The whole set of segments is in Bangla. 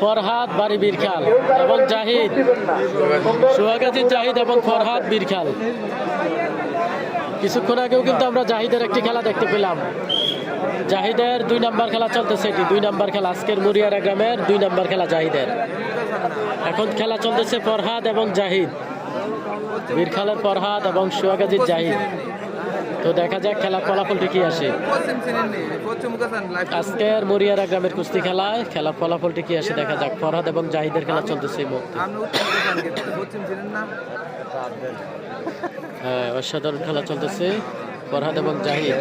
ফরহাদ বাড়ি বীরখাল এবং জাহিদ, সোহাগাজী জাহিদ এবং ফরহাদ বীরখাল। কিছুক্ষণ আগেও কিন্তু আমরা জাহিদের একটি খেলা দেখতে পেলাম। জাহিদের 2 নাম্বার খেলা চলতেছে, এটি 2 নাম্বার খেলা, আজকের মুরিয়ারা গ্রামের 2 নাম্বার খেলা জাহিদের। এখন খেলা চলতেছে ফরহাদ এবং জাহিদ, বীরখালের ফরহাদ এবং সোহাগাজীর জাহিদ। তো দেখা যাক খেলার ফলাফলটি কি আসে। আজকের মরিয়ারা গ্রামের কুস্তি খেলায় খেলার ফলাফলটি কি আসে দেখা যাক। ফরহাদ এবং জাহিদের খেলা চলতেছে এই মুহূর্তে। হ্যাঁ, অসাধারণ খেলা চলতেছে ফরহাদ এবং জাহিদ।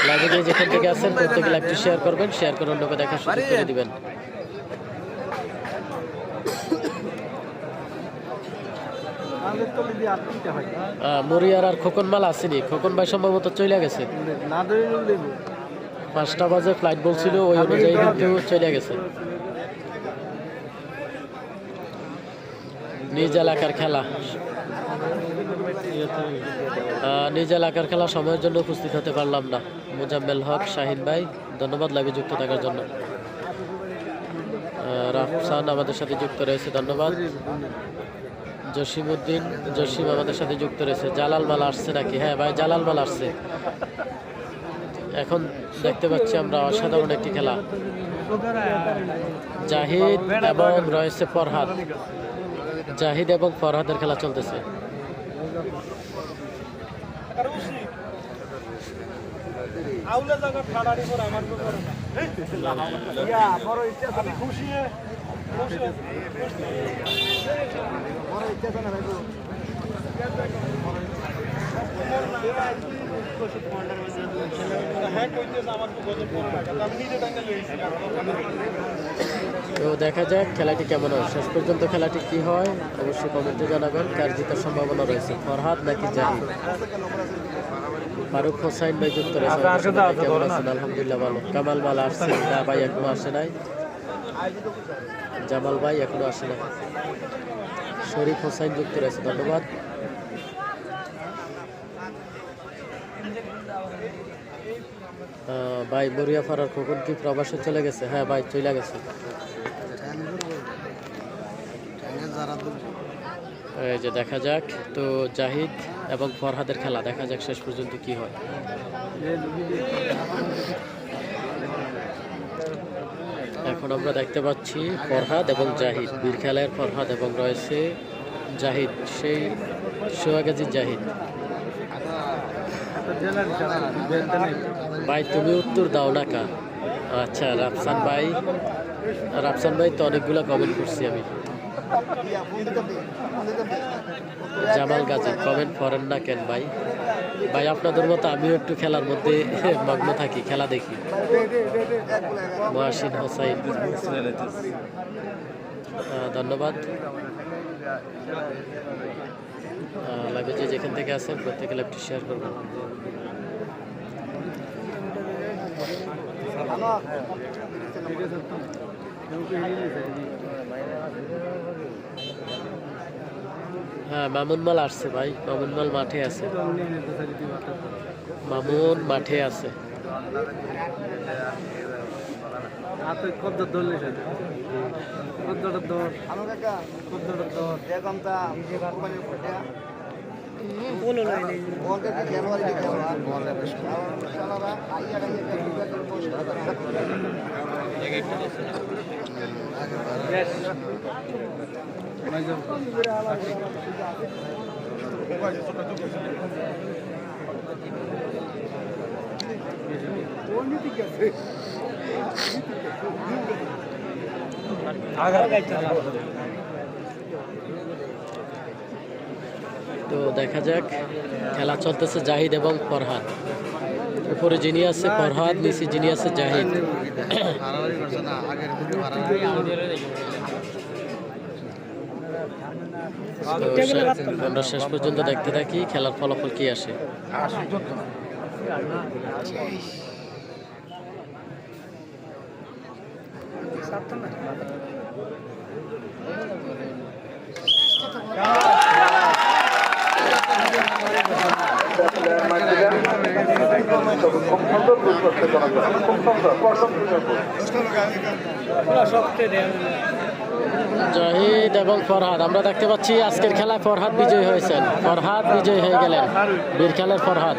লাইভে যেখান থেকে আছেন প্রত্যেকে লাইভটি শেয়ার করবেন, শেয়ার করে অন্যকে দেখার সুযোগ করে দিবেন। মরিয়ার আর খোকন মাল আসেনি, খোকন ভাই সম্ভবত চলে গেছে। 5টা বাজে ফ্লাইট বলছিল, ওই অনুযায়ী কিন্তু চলে গেছে। নিজ এলাকার খেলা, নিজ এলাকার খেলা সময়ের জন্য উপস্থিত হতে পারলাম না। মুজাম্মেল হক, শাহিন ভাই ধন্যবাদ লাইভে যুক্ত থাকার জন্য। রাফসান আমাদের সাথে যুক্ত রয়েছে, ধন্যবাদ। জসিমউদ্দিন জসিম আমাদের সাথে যুক্ত রয়েছে। জালাল মাল আসছে নাকি? হ্যাঁ ভাই, জালাল মাল আসছে। এখন দেখতে পাচ্ছি আমরা অসাধারণ একটি খেলা, জাহিদ এবং রয়েছে ফরহাদ। জাহিদ এবং ফরহাদের খেলা চলতেছে। তো দেখা যাক খেলাটি কেমন হয়। শেষ পর্যন্ত খেলাটি কি হয় অবশ্যই কমেন্টে জানাবেন। কার জেতার সম্ভাবনা রয়েছে, ফরহাদ নাকি জাহিদ? ফারুক হোসাইন ভাই যুক্ত রয়েছে। কেমন আছেন? আলহামদুলিল্লাহ ভালো। কামাল মাল আসছে না ভাই, এখনো আসে নাই। জামাল ভাই এখনো আসে নাই। শরীফ হোসাইন যুক্ত রয়েছে, ধন্যবাদ। ভাই মরিয়া ফারার খোকন কি প্রবাসে চলে গেছে? হ্যাঁ ভাই, চলে গেছে। এই যে দেখা যাক তো জাহিদ এবং ফরহাদের খেলা, দেখা যাক শেষ পর্যন্ত কি হয়। এখন আমরা দেখতে পাচ্ছি ফরহাদ এবং জাহিদ, বীরখালের ফরহাদ এবং রয়েছে জাহিদ, সেই সোহাগাজী জাহিদ। ভাই তুমি উত্তর দাও না কা? আচ্ছা, রাফসান ভাই তো অনেকগুলো কমেন্ট করছি আমি। জামাল গাজী কমেন্ট করেন না কেন ভাই? ভাই আপনাদের মতো আমিও একটু খেলার মধ্যে মগ্ন থাকি, খেলা দেখি। মহাসিন হোসাইন ধন্যবাদ। লাইভে যেখান থেকে আছেন প্রত্যেকে লাইভটি শেয়ার করবেন। হ্যাঁ, মামুন মাল আসছে ভাই, মামুন মাল মাঠে আছে, মামুন মাঠে আছে। তো দেখা যাক খেলা চলতেছে জাহিদ এবং ফরহাদ। উপরে যিনি আছে ফরহাদ, নিচে যিনি আছে জাহিদ। আমরা শেষ পর্যন্ত দেখতে থাকি খেলার ফলাফল কি আসে। তবে খুব সুন্দর গোল করছে জনগণ, খুব সুন্দর প্রশংসনীয় গোল। জাহিদ এবং ফরহাদ আমরা দেখতে পাচ্ছি আজকের খেলায় ফরহাদ বিজয়ী হয়েছেন, ফরহাদ বিজয়ী হয়ে গেলেন, বীরখালের ফরহাদ।